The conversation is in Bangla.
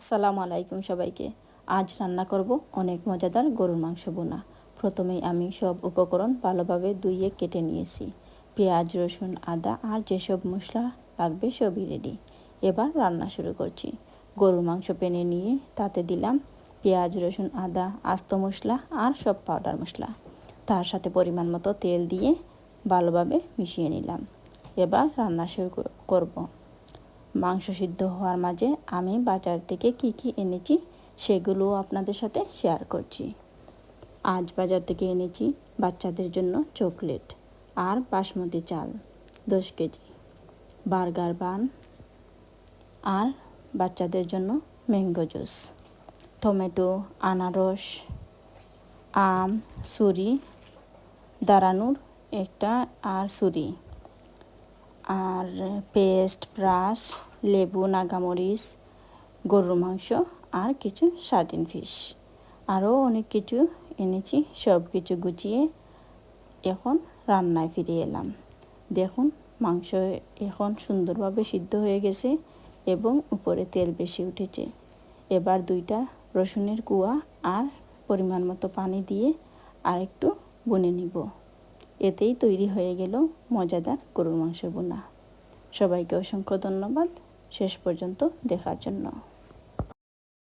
আসসালামু আলাইকুম সবাইকে। আজ রান্না করব অনেক মজাদার গরুর মাংস ভুনা। প্রথমেই আমি সব উপকরণ ভালোভাবে ধুয়ে কেটে নিয়েছি। পেঁয়াজ, রসুন, আদা আর যেসব মশলা লাগবে সবই রেডি। এবার রান্না শুরু করছি। গরুর মাংস প্যানে নিয়ে তাতে দিলাম পেঁয়াজ, রসুন, আদা, আস্ত মশলা আর সব পাউডার মশলা। তার সাথে পরিমাণ মতো তেল দিয়ে ভালোভাবে মিশিয়ে নিলাম। এবার রান্না শুরু করব। মাংস সিদ্ধ হওয়ার মাঝে আমি বাজার থেকে কি এনেছি সেগুলো আপনাদের সাথে শেয়ার করছি। আজ বাজার থেকে এনেছি বাচ্চাদের জন্য চকলেট আর বাসমতি চাল 10 কেজি, বার্গার বান আর বাচ্চাদের জন্য ম্যাঙ্গো জুস, টমেটো, আনারস, আম, ছুরি, দাঁড়ানোর একটা আর ছুরি, আর পেস্ট, ব্রাশ, লেবু, নাগামরিচ, গরুর মাংস আর কিছু সার্ডিন ফিশ, আরও অনেক কিছু এনেছি। সব কিছু গুছিয়ে এখন রান্নায় ফিরে এলাম। দেখুন মাংস এখন সুন্দরভাবে সিদ্ধ হয়ে গেছে এবং উপরে তেল বেশি উঠেছে। এবার 2টা রসুনের কুয়া আর পরিমাণ মতো পানি দিয়ে আরেকটু ভুনে নিব। এতেই তৈরি হয়ে গেল মজাদার গরুর মাংস ভুনা। সবাইকে অসংখ্য ধন্যবাদ শেষ পর্যন্ত দেখার জন্য।